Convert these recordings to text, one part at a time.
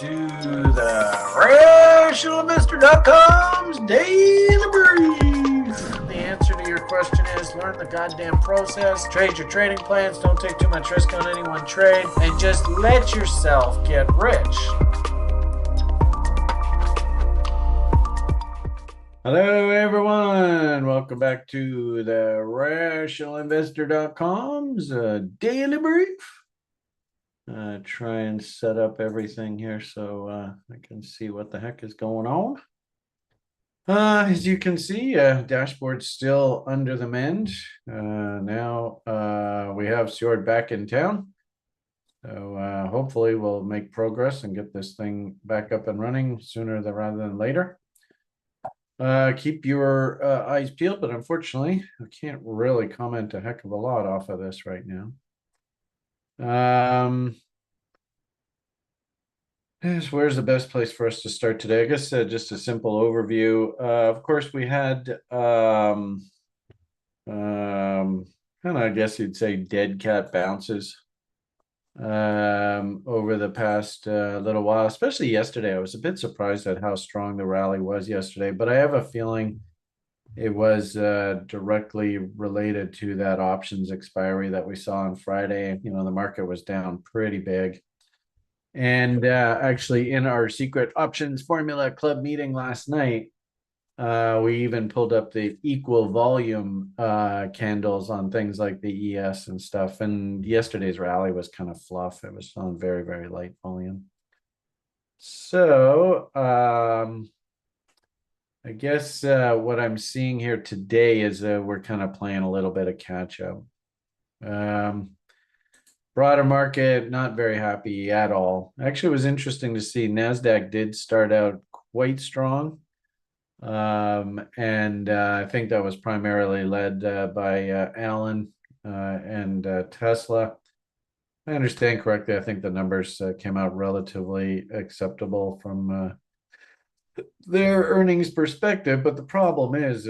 to the RationalInvestor.com's Daily Brief. The answer to your question is learn the goddamn process, trade your trading plans, don't take too much risk on any one trade, and just let yourself get rich. Hello, everyone. Welcome back to the RationalInvestor.com's Daily Brief. Try and set up everything here so I can see what the heck is going on. As you can see, dashboard's still under the mend. Now we have Sword back in town. So hopefully we'll make progress and get this thing back up and running sooner rather than later. Keep your eyes peeled, but unfortunately, I can't really comment a heck of a lot off of this right now. Where's the best place for us to start today? I guess just a simple overview. Of course, we had kind of, I guess you'd say, dead cat bounces over the past little while, especially yesterday. I was a bit surprised at how strong the rally was yesterday, but I have a feeling it was directly related to that options expiry that we saw on Friday. You know, the market was down pretty big. And actually, in our secret options formula club meeting last night, we even pulled up the equal volume candles on things like the ES and stuff. And yesterday's rally was kind of fluff. It was on very, very light volume. So I guess what I'm seeing here today is we're kind of playing a little bit of catch up. Broader market, not very happy at all. Actually, it was interesting to see NASDAQ did start out quite strong. And I think that was primarily led by Allen and Tesla. If I understand correctly, I think the numbers came out relatively acceptable from their earnings perspective. But the problem is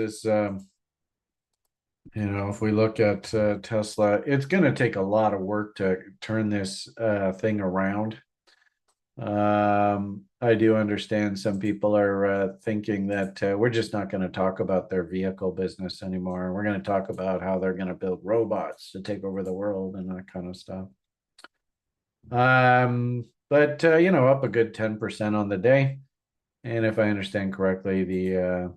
you know, if we look at Tesla, it's going to take a lot of work to turn this thing around. I do understand some people are thinking that we're just not going to talk about their vehicle business anymore. We're going to talk about how they're going to build robots to take over the world and that kind of stuff. But you know, up a good 10% on the day. And if I understand correctly, the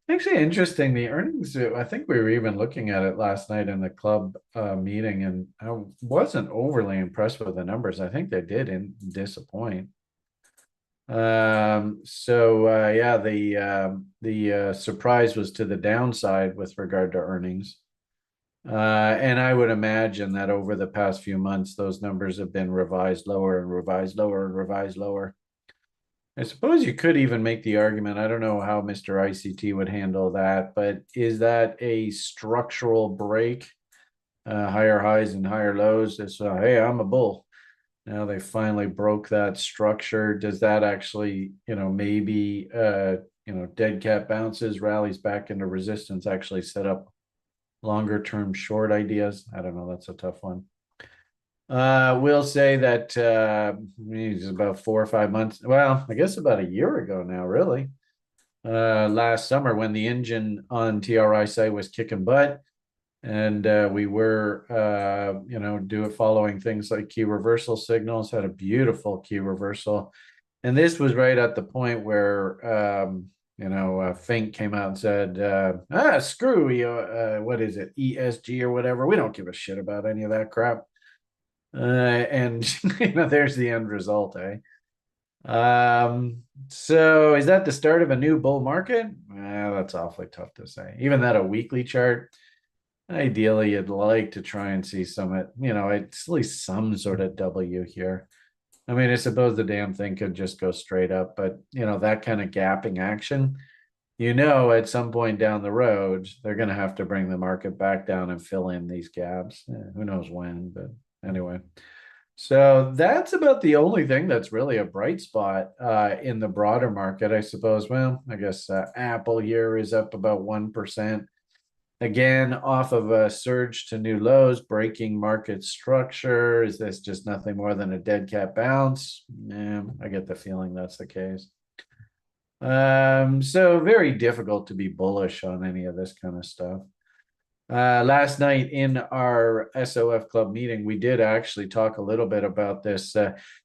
actually interesting, the earnings, I think we were even looking at it last night in the club meeting, and I wasn't overly impressed with the numbers. I think they did disappoint. Yeah, the surprise was to the downside with regard to earnings. And I would imagine that over the past few months, those numbers have been revised lower and revised lower and revised lower. I suppose you could even make the argument, I don't know how Mr. ICT would handle that, but is that a structural break? Higher highs and higher lows. It's, hey, I'm a bull. Now they finally broke that structure. Does that actually, you know, maybe, you know, dead cat bounces, rallies back into resistance, actually set up longer term short ideas? I don't know. That's a tough one. We'll say that it's about 4 or 5 months. Well, I guess about a year ago now, really. Last summer when the engine on TRI site was kicking butt, and we were, you know, following things like key reversal signals, had a beautiful key reversal. And this was right at the point where, you know, Fink came out and said, screw you, what is it, ESG or whatever. We don't give a shit about any of that crap. And you know, there's the end result, eh? So is that the start of a new bull market? Well, that's awfully tough to say. Even that a weekly chart, ideally you'd like to try and see some, you know, at least some sort of W here. I mean, I suppose the damn thing could just go straight up, but you know, that kind of gapping action, you know, at some point down the road, they're going to have to bring the market back down and fill in these gaps. Who knows when, but anyway. So that's about the only thing that's really a bright spot in the broader market, I suppose. Well, I guess Apple here is up about 1%. Again, off of a surge to new lows, breaking market structure. Is this just nothing more than a dead cat bounce? Yeah, I get the feeling that's the case. So very difficult to be bullish on any of this kind of stuff. Last night in our SOF club meeting, we did actually talk a little bit about this.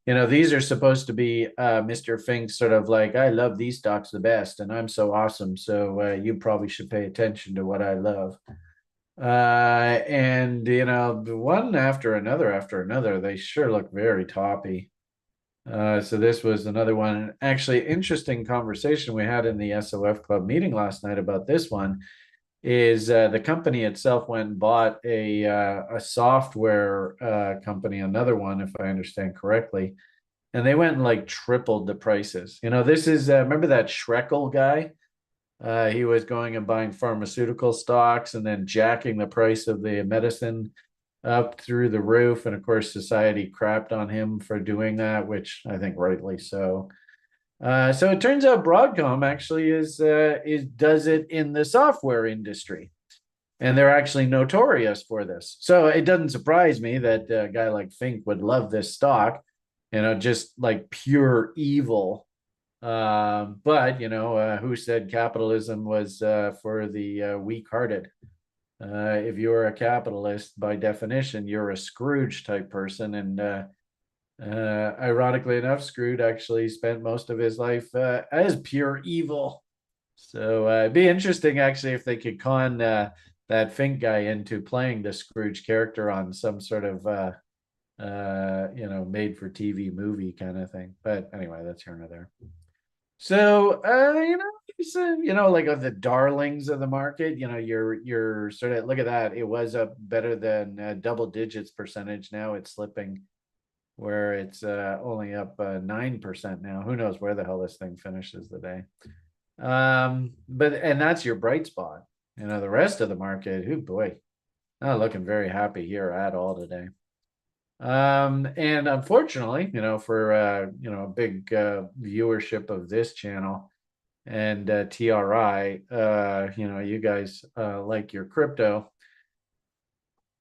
These are supposed to be Mr. Fink's sort of like, I love these stocks the best, and I'm so awesome. So you probably should pay attention to what I love. And one after another, they sure look very toppy. So this was another one. Actually, interesting conversation we had in the SOF club meeting last night about this one is the company itself went and bought a software company, another one, if I understand correctly, and they went and like tripled the prices. This is remember that Schreckel guy? He was going and buying pharmaceutical stocks and then jacking the price of the medicine up through the roof. And of course, society crapped on him for doing that, which I think rightly so. So it turns out Broadcom actually is does it in the software industry, and they're actually notorious for this. So it doesn't surprise me that a guy like Fink would love this stock, just like pure evil. But who said capitalism was for the weak-hearted? If you're a capitalist, by definition, you're a Scrooge type person, and ironically enough, Scrooge actually spent most of his life as pure evil. So it'd be interesting, actually, if they could con that Fink guy into playing the Scrooge character on some sort of made for TV movie kind of thing. But anyway, that's here and there. So like of the darlings of the market, you're sort of look at that. It was up better than double digits percentage. Now it's slipping where it's only up 9% now. Who knows where the hell this thing finishes the day? And that's your bright spot. The rest of the market, oh boy, not looking very happy here at all today. And unfortunately, for a big viewership of this channel and TRI, you guys like your crypto.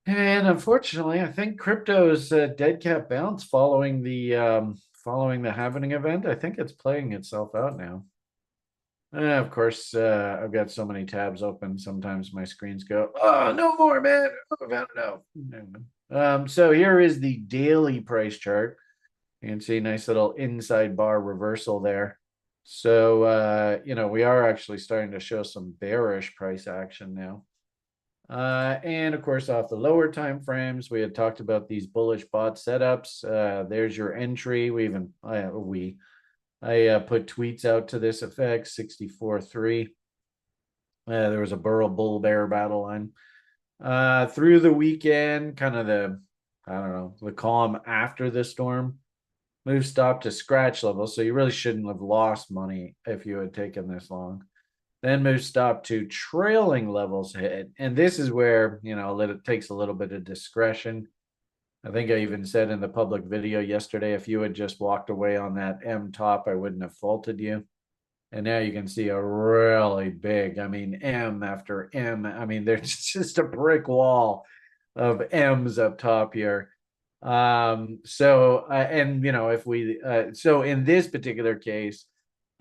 And unfortunately, I think crypto's dead cat bounce following the halvening event. I think it's playing itself out now. Of course, I've got so many tabs open. Sometimes my screens go, oh, no more, man. Oh, I don't know. So here is the daily price chart. You can see nice little inside bar reversal there. So, we are actually starting to show some bearish price action now. And of course, off the lower time frames, we had talked about these bullish BoT setups. There's your entry. I put tweets out to this effect, 64.3. There was a Burrow bull bear battle line. Through the weekend, kind of the calm after the storm, move stop to scratch level. So you really shouldn't have lost money if you had taken this long. Then move stop to trailing levels hit. And this is where, it takes a little bit of discretion. I think I even said in the public video yesterday, if you had just walked away on that M top, I wouldn't have faulted you. And now you can see a really big, M after M. There's just a brick wall of M's up top here. So in this particular case,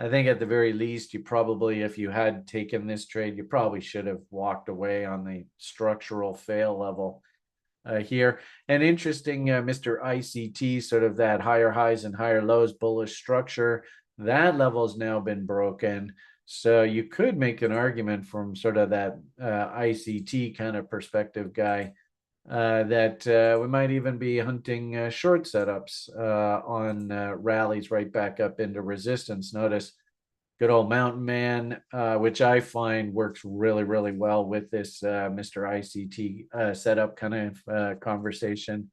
I think at the very least, you probably, if you had taken this trade, you probably should have walked away on the structural fail level here. And interesting, Mr. ICT, sort of that higher highs and higher lows bullish structure, that level has now been broken. So you could make an argument from sort of that ICT kind of perspective guy that we might even be hunting short setups on rallies right back up into resistance. Notice good old mountain man, which I find works really, really well with this Mr. ICT setup kind of conversation.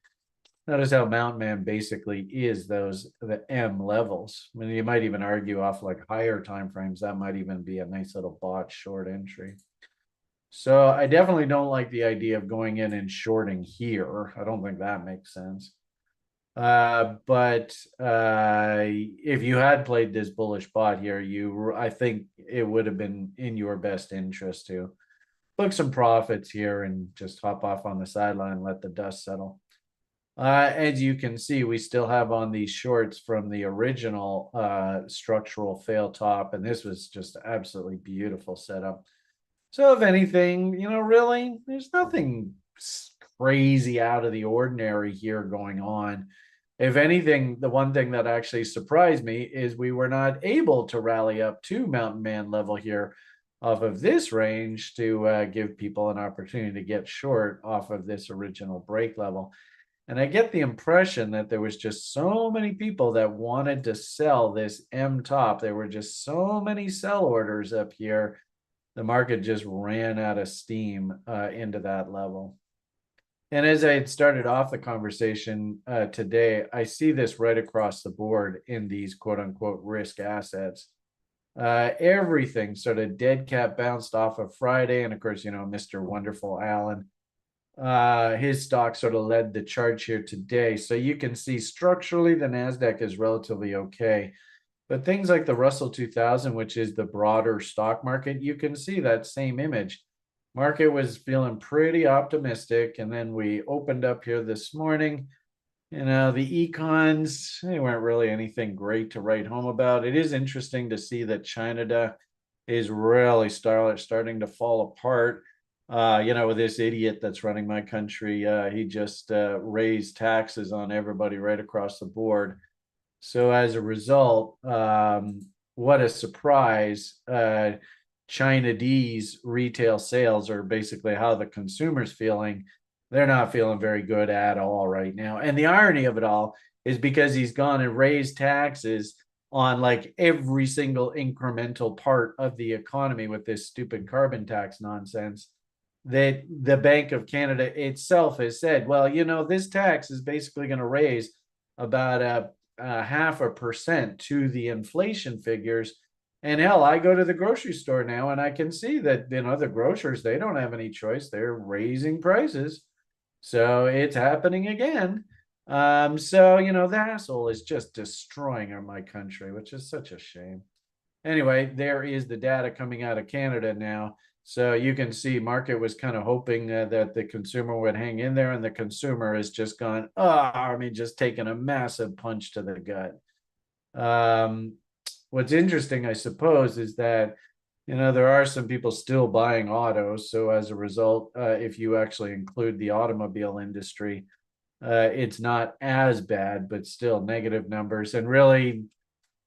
Notice how mountain man basically is the M levels. You might even argue off like higher time frames, that might even be a nice little bot short entry. So I definitely don't like the idea of going in and shorting here. I don't think that makes sense. But if you had played this bullish BoT here, I think it would have been in your best interest to book some profits here and just hop off on the sideline and let the dust settle. As you can see, we still have on these shorts from the original structural fail top, and this was just absolutely beautiful setup. So if anything, really, there's nothing crazy out of the ordinary here going on. If anything, the one thing that actually surprised me is we were not able to rally up to mountain man level here off of this range to give people an opportunity to get short off of this original break level. And I get the impression that there was just so many people that wanted to sell this M top. There were just so many sell orders up here. The market just ran out of steam into that level. And as I had started off the conversation today, I see this right across the board in these quote unquote risk assets. Everything sort of dead cat bounced off of Friday. And of course, Mr. Wonderful Allen, his stock sort of led the charge here today. So you can see structurally the NASDAQ is relatively okay. But things like the Russell 2000, which is the broader stock market, you can see that same image. Market was feeling pretty optimistic. And then we opened up here this morning. The Econs, they weren't really anything great to write home about. It is interesting to see that China is really starting to fall apart. With this idiot that's running my country, he just raised taxes on everybody right across the board. So as a result, what a surprise. China D's retail sales are basically how the consumer's feeling. They're not feeling very good at all right now. And the irony of it all is because he's gone and raised taxes on like every single incremental part of the economy with this stupid carbon tax nonsense, that the Bank of Canada itself has said, well, this tax is basically going to raise about a 0.5% to the inflation figures. And hell, I go to the grocery store now and I can see that, the grocers, they don't have any choice. They're raising prices. So it's happening again. The asshole is just destroying my country, which is such a shame. Anyway, there is the data coming out of Canada now. So you can see market was kind of hoping that the consumer would hang in there, and the consumer has just gone, just taking a massive punch to the gut. What's interesting, I suppose, is that, there are some people still buying autos. So as a result, if you actually include the automobile industry, it's not as bad, but still negative numbers. And really,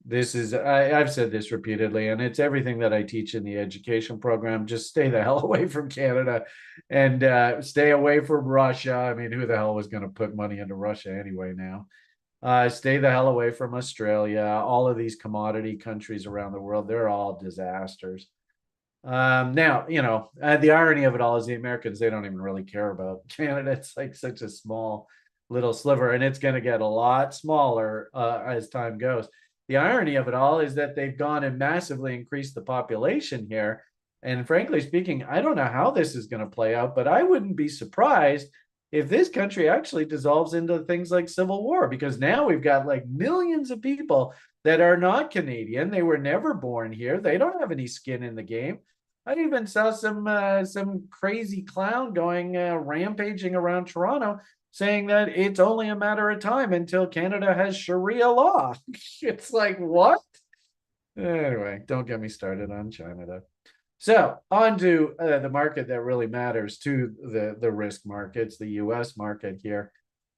I've said this repeatedly, and it's everything that I teach in the education program. Just stay the hell away from Canada and stay away from Russia. I mean, who the hell was going to put money into Russia anyway now? Stay the hell away from Australia. All of these commodity countries around the world, they're all disasters. Now, the irony of it all is the Americans, they don't even really care about Canada. It's like such a small little sliver, and it's going to get a lot smaller as time goes. The irony of it all is that they've gone and massively increased the population here. And frankly speaking, I don't know how this is going to play out, but I wouldn't be surprised if this country actually dissolves into things like civil war, because now we've got like millions of people that are not Canadian. They were never born here. They don't have any skin in the game. I even saw some crazy clown going rampaging around Toronto saying that it's only a matter of time until Canada has Sharia law. It's like, what? Anyway, don't get me started on China, though. So on to the market that really matters to the risk markets, the U.S. market here.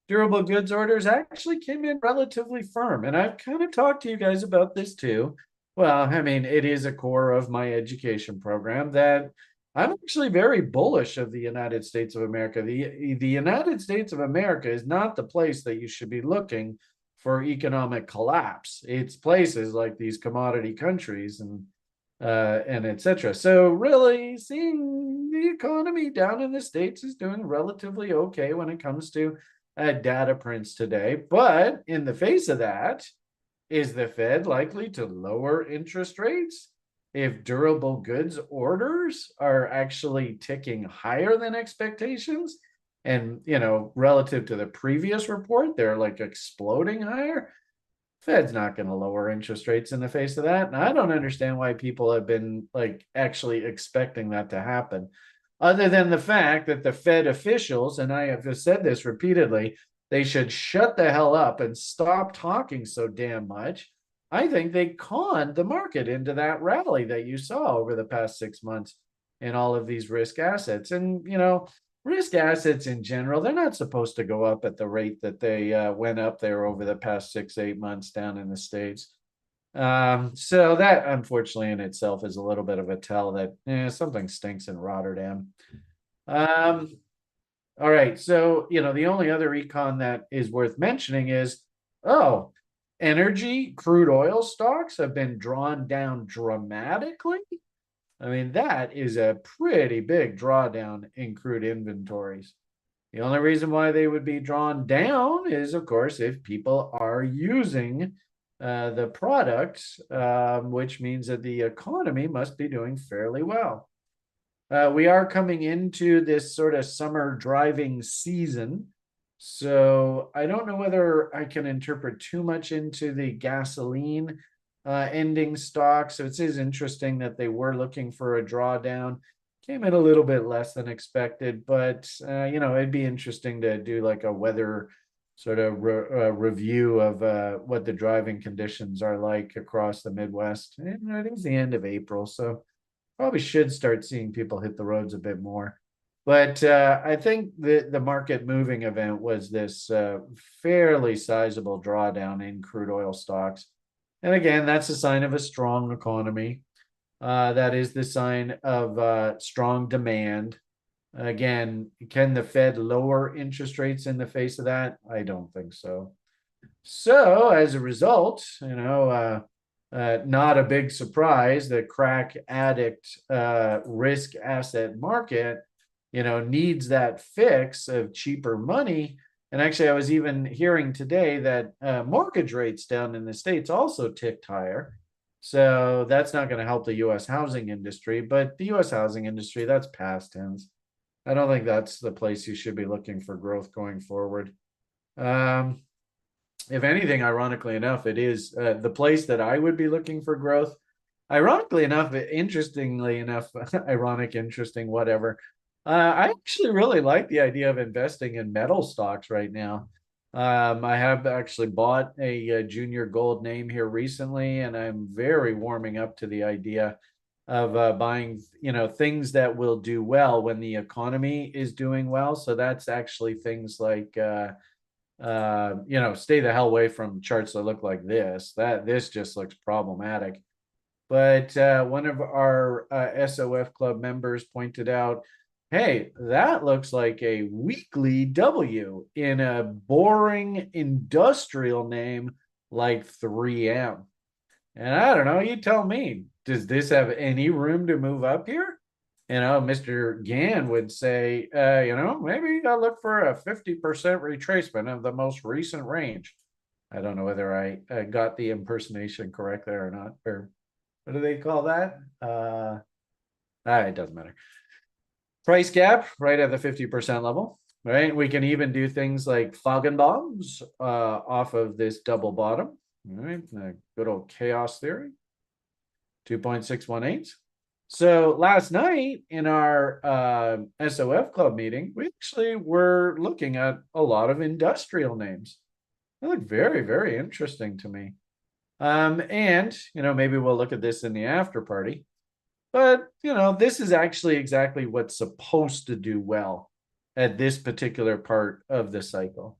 Durable goods orders actually came in relatively firm. And I've kind of talked to you guys about this too. Well, I mean, it is a core of my education program that I'm actually very bullish of the United States of America. The United States of America is not the place that you should be looking for economic collapse. It's places like these commodity countries and etc. So really seeing the economy down in the States is doing relatively okay when it comes to data prints today. But in the face of that, is the Fed likely to lower interest rates if durable goods orders are actually ticking higher than expectations? And, relative to the previous report, they're like exploding higher. Fed's not going to lower interest rates in the face of that. And I don't understand why people have been like actually expecting that to happen. other than the fact that the Fed officials, and I have said this repeatedly, they should shut the hell up and stop talking so damn much. I think they conned the market into that rally that you saw over the past 6 months in all of these risk assets. And, risk assets in general, they're not supposed to go up at the rate that they went up there over the past 6, 8 months down in the States. So that unfortunately in itself is a little bit of a tell that something stinks in Rotterdam. Um, all right, so the only other econ that is worth mentioning is energy, crude oil stocks have been drawn down dramatically. I mean, that is a pretty big drawdown in crude inventories. The only reason why they would be drawn down is, of course, if people are using the products, which means that the economy must be doing fairly well. We are coming into this sort of summer driving season. So I don't know whether I can interpret too much into the gasoline ending stock. So it is interesting that they were looking for a drawdown. Came in a little bit less than expected, but it'd be interesting to do like a weather sort of review of what the driving conditions are like across the Midwest. And I think it's the end of April, so probably should start seeing people hit the roads a bit more. But I think the market moving event was this fairly sizable drawdown in crude oil stocks. And again, that's a sign of a strong economy. That is the sign of strong demand. Again, can the Fed lower interest rates in the face of that? I don't think so. So as a result, not a big surprise, the crack addict risk asset market, needs that fix of cheaper money. And actually, I was even hearing today that mortgage rates down in the States also ticked higher. So that's not going to help the U.S. housing industry, but the U.S. housing industry, that's past tense. I don't think that's the place you should be looking for growth going forward. If anything, ironically enough, it is the place that I would be looking for growth. Ironically enough, interestingly enough, ironic, interesting, whatever. I actually really like the idea of investing in metal stocks right now. I have actually bought a junior gold name here recently, and I'm very warming up to the idea of buying, things that will do well when the economy is doing well. So that's actually things like, stay the hell away from charts that look like this. This just looks problematic. But one of our SOF Club members pointed out, hey, that looks like a weekly W in a boring industrial name like 3M. And I don't know, you tell me, does this have any room to move up here? Mr. Gann would say, maybe you got to look for a 50% retracement of the most recent range. I don't know whether I got the impersonation correct there or not. Or what do they call that? It doesn't matter. Price gap right at the 50% level, right? We can even do things like Feigenbaum's off of this double bottom, right? Good old chaos theory, 2.618. So last night in our SOF Club meeting, we actually were looking at a lot of industrial names. They look very, very interesting to me. And maybe we'll look at this in the after party. But this is actually exactly what's supposed to do well at this particular part of the cycle.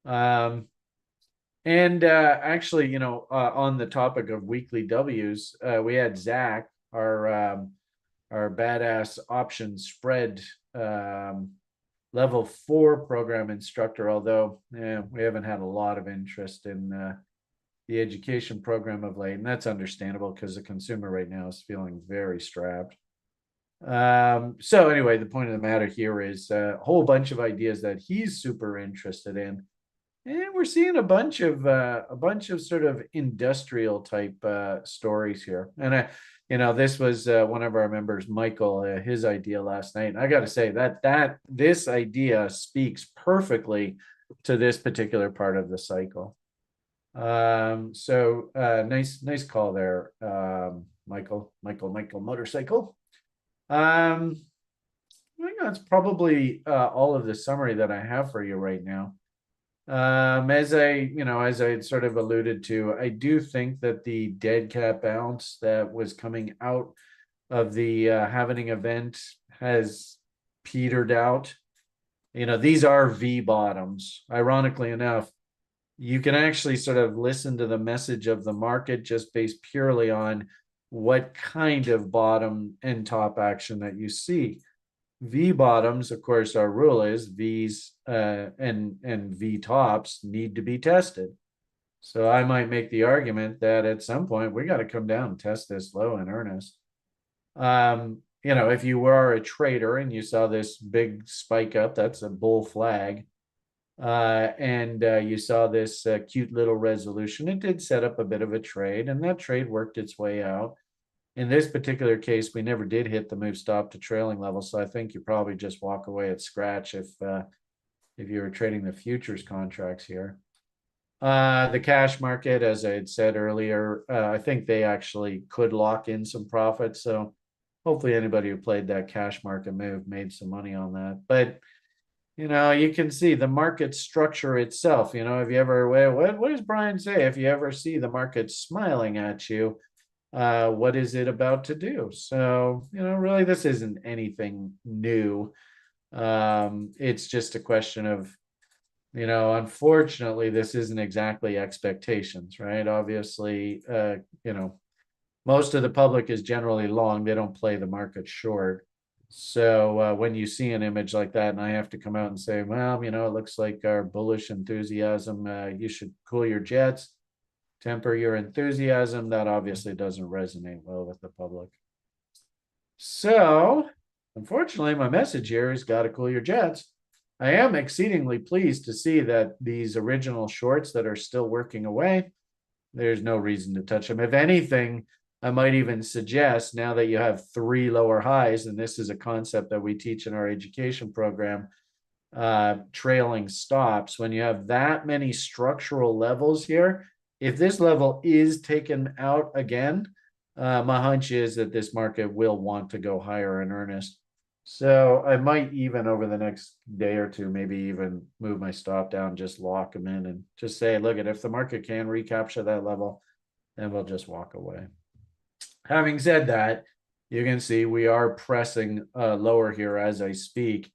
Actually, on the topic of weekly W's, we had Zach, our badass option spread level 4 program instructor, although we haven't had a lot of interest in the education program of late, and that's understandable because the consumer right now is feeling very strapped. So anyway, the point of the matter here is a whole bunch of ideas that he's super interested in. And we're seeing a bunch of sort of industrial type stories here. And this was one of our members, Michael, his idea last night. And I got to say that this idea speaks perfectly to this particular part of the cycle. So nice call there, Michael Motorcycle. I think that's probably all of the summary that I have for you right now. As I sort of alluded to, I do think that the dead cat bounce that was coming out of the halvening event has petered out. These are V bottoms. Ironically enough, you can actually sort of listen to the message of the market just based purely on what kind of bottom and top action that you see. V bottoms, of course, our rule is V's and V tops need to be tested. So I might make the argument that at some point we got to come down and test this low in earnest. If you were a trader and you saw this big spike up, that's a bull flag. And you saw this cute little resolution. It did set up a bit of a trade, and that trade worked its way out. In this particular case, we never did hit the move stop to trailing level, so I think you probably just walk away at scratch if you were trading the futures contracts here. The cash market, as I had said earlier, I think they actually could lock in some profits. So hopefully anybody who played that cash market move made some money on that. But you can see the market structure itself. If you ever, what does Brian say? If you ever see the market smiling at you, what is it about to do? So, really, this isn't anything new. It's just a question of, unfortunately, this isn't exactly expectations, right? Obviously, most of the public is generally long. They don't play the market short. So when you see an image like that, and I have to come out and say, well, it looks like our bullish enthusiasm, you should cool your jets, temper your enthusiasm. That obviously doesn't resonate well with the public. So, unfortunately, my message here is got to cool your jets. I am exceedingly pleased to see that these original shorts that are still working away, there's no reason to touch them. If anything, I might even suggest, now that you have 3 lower highs, and this is a concept that we teach in our education program, trailing stops, when you have that many structural levels here, if this level is taken out again, my hunch is that this market will want to go higher in earnest. So I might even over the next day or two, maybe even move my stop down, just lock them in and just say, look, if the market can recapture that level, then we'll just walk away. Having said that, you can see we are pressing lower here as I speak.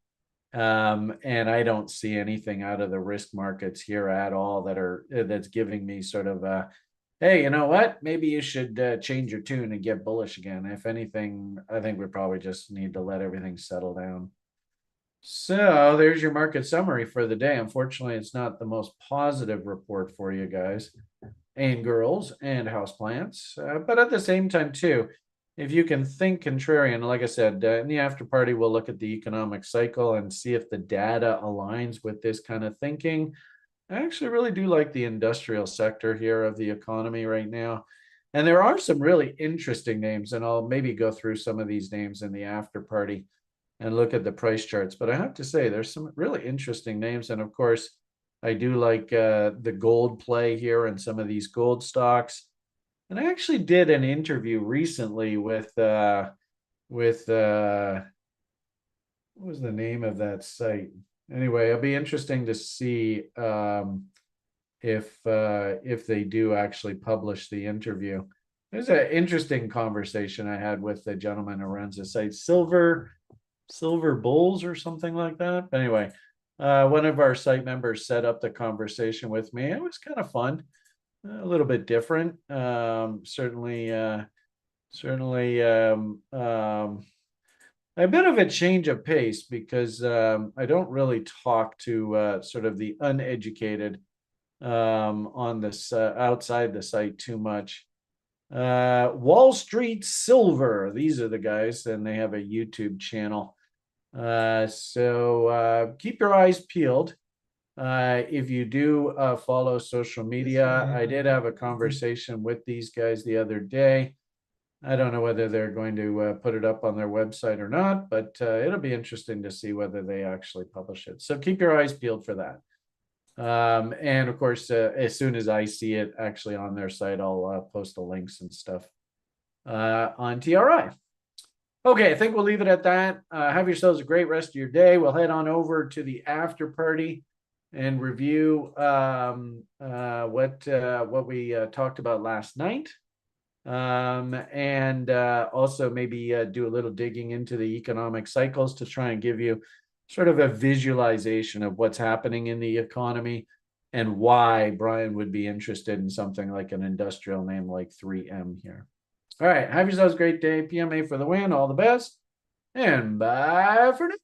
And I don't see anything out of the risk markets here at all that's giving me sort of hey, you know what? Maybe you should change your tune and get bullish again. If anything, I think we probably just need to let everything settle down. So there's your market summary for the day. Unfortunately, it's not the most positive report for you guys and girls and houseplants, but at the same time too, if you can think contrarian, like I said, in the after party, we'll look at the economic cycle and see if the data aligns with this kind of thinking. I actually really do like the industrial sector here of the economy right now. And there are some really interesting names, and I'll maybe go through some of these names in the after party and look at the price charts. But I have to say, there's some really interesting names. And of course, I do like the gold play here and some of these gold stocks. And I actually did an interview recently with what was the name of that site? Anyway, it'll be interesting to see if they do actually publish the interview. There's an interesting conversation I had with the gentleman who runs the site, Silver Bulls or something like that. But anyway, one of our site members set up the conversation with me. It was kind of fun, a little bit different. Certainly a bit of a change of pace because I don't really talk to sort of the uneducated on this outside the site too much. Wall Street Silver, these are the guys, and they have a YouTube channel. So keep your eyes peeled. If you do follow social media, I did have a conversation with these guys the other day. I don't know whether they're going to put it up on their website or not, but it'll be interesting to see whether they actually publish it. So keep your eyes peeled for that. And of course, as soon as I see it actually on their site, I'll post the links and stuff on TRI. Okay, I think we'll leave it at that. Have yourselves a great rest of your day. We'll head on over to the after party and review what we talked about last night. And also maybe do a little digging into the economic cycles to try and give you sort of a visualization of what's happening in the economy and why Brian would be interested in something like an industrial name like 3M here. All right, have yourselves a great day. PMA for the win. All the best. And bye for now.